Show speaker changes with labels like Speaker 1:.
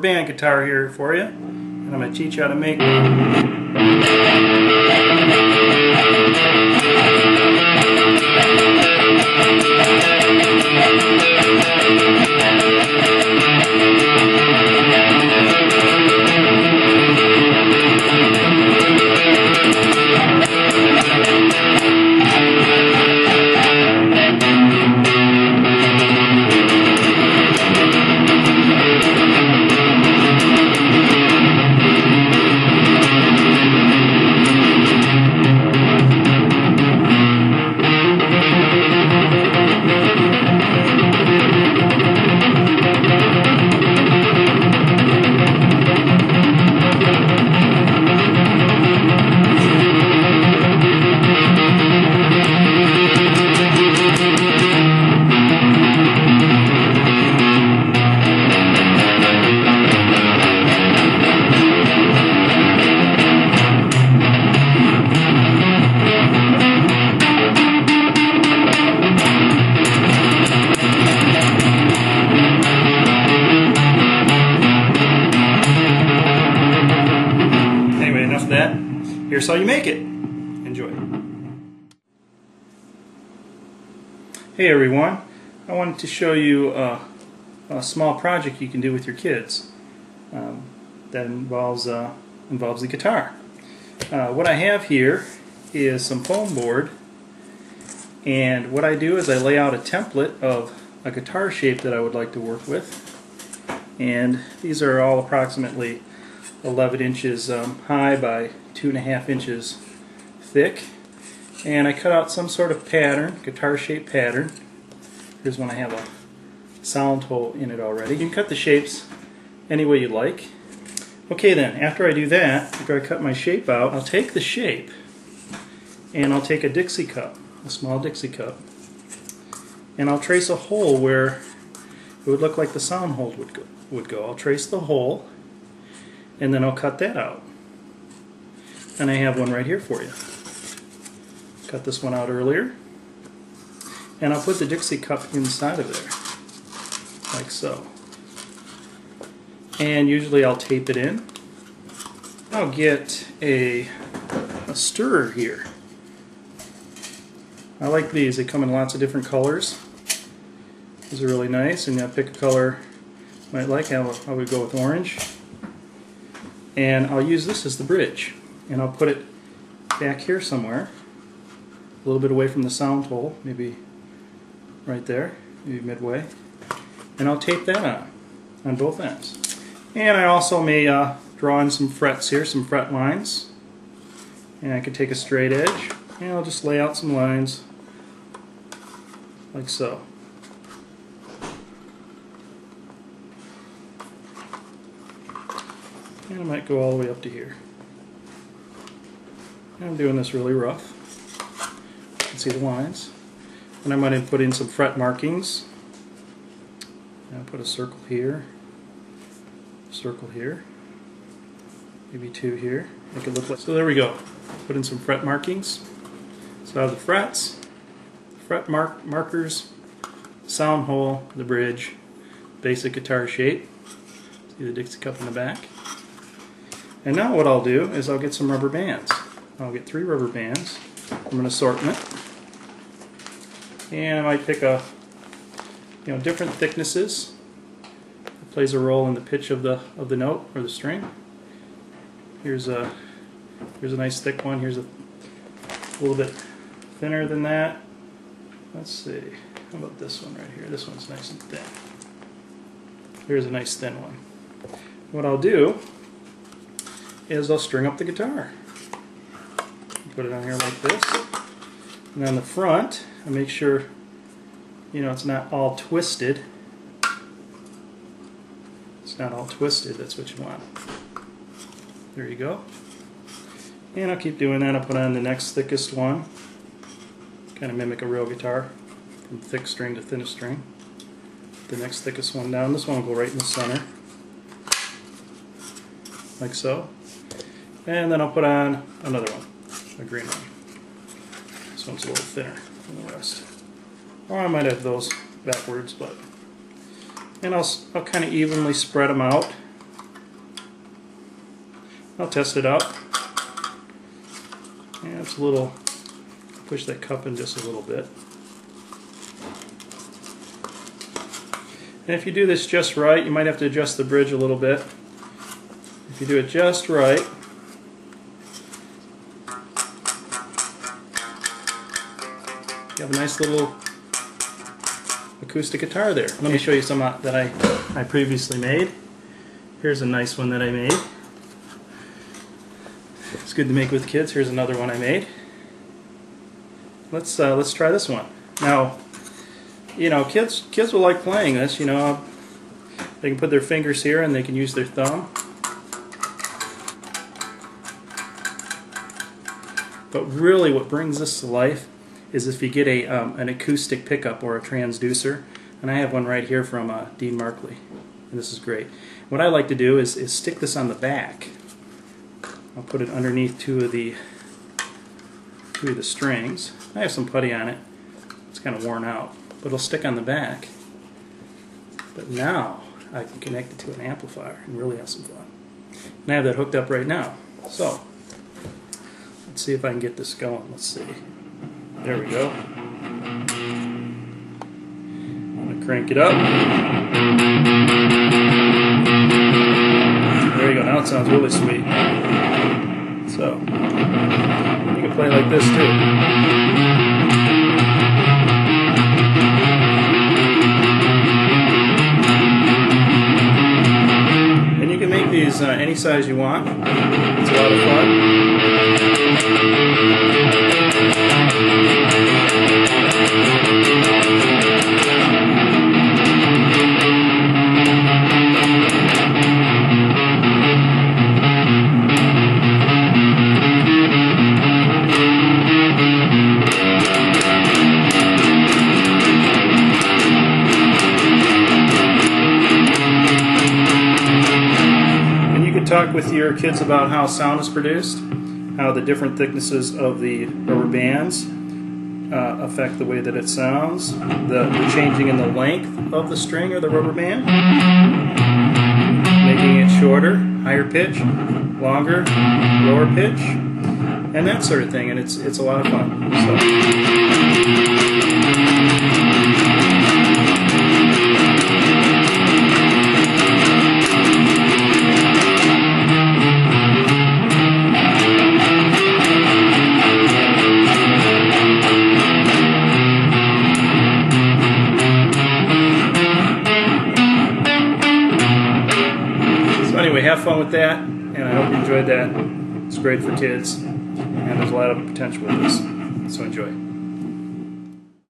Speaker 1: band guitar here for you, and I'm going to teach you how to make one. That. Here's how you make it. Enjoy. Hey everyone, I wanted to show you a small project you can do with your kids that involves the guitar. What I have here is some foam board, and what I do is I lay out a template of a guitar shape that I would like to work with, and these are all approximately 11 inches high by 2.5 inches thick, and I cut out some sort of pattern, guitar shaped pattern. Here's one I have a sound hole in it already. You can cut the shapes any way you like. Okay then, after I do that, after I cut my shape out, I'll take the shape and I'll take a Dixie cup, a small Dixie cup, and I'll trace a hole where it would look like the sound hole would go. I'll trace the hole, and then I'll cut that out. And I have one right here for you. Cut this one out earlier. And I'll put the Dixie cup inside of there, like so. And usually I'll tape it in. I'll get a stirrer here. I like these. They come in lots of different colors. These are really nice, and I'll pick a color you might like. I would go with orange. And I'll use this as the bridge, and I'll put it back here somewhere, a little bit away from the sound hole, maybe right there, maybe midway, and I'll tape that on both ends. And I also may draw in some frets here, some fret lines, and I can take a straight edge and I'll just lay out some lines like so. And I might go all the way up to here. And I'm doing this really rough. You can see the lines. And I might have put in some fret markings. And I'll put a circle here, maybe two here. Make it look like. So there we go. Put in some fret markings. So I have the frets, fret markers, sound hole, the bridge, basic guitar shape. See the Dixie cup in the back. And now what I'll do is I'll get some rubber bands. I'll get 3 rubber bands from an assortment, and I might pick different thicknesses. It plays a role in the pitch of the note or the string. Here's a nice thick one. Here's a little bit thinner than that. Let's see. How about this one right here? This one's nice and thin. Here's a nice thin one. What I'll do is I'll string up the guitar. Put it on here like this. And on the front, I make sure it's not all twisted. It's not all twisted, that's what you want. There you go. And I'll keep doing that. I'll put on the next thickest one. Kind of mimic a real guitar, from thick string to thinnest string. The next thickest one down. This one will go right in the center, like so. And then I'll put on another one, a green one. This one's a little thinner than the rest. Or I might have those backwards, but... And I'll kind of evenly spread them out I'll test it out. Yeah, it's a little, push that cup in just a little bit. And if you do this just right, you might have to adjust the bridge a little bit. If you do it just right, you have a nice little acoustic guitar there. Let me show you some that I previously made. Here's a nice one that I made. It's good to make with kids. Here's another one I made. Let's try this one. Now, you know, kids will like playing this. You know, they can put their fingers here and they can use their thumb. But really, what brings this to life is if you get an acoustic pickup or a transducer, and I have one right here from Dean Markley, and this is great. What I like to do is stick this on the back. I'll put it underneath two of the strings. I have some putty on it. It's kind of worn out, but it'll stick on the back. But now I can connect it to an amplifier and really have some fun. And I have that hooked up right now. So let's see if I can get this going. Let's see. There we go. I'm going to crank it up. There you go. Now it sounds really sweet. So, you can play like this too. And you can make these any size you want. It's a lot of fun. Talk with your kids about how sound is produced, how the different thicknesses of the rubber bands affect the way that it sounds, the changing in the length of the string or the rubber band, making it shorter, higher pitch, longer, lower pitch, and that sort of thing. And it's a lot of fun. Anyway, have fun with that, and I hope you enjoyed that. It's great for kids, and there's a lot of potential with this, so enjoy.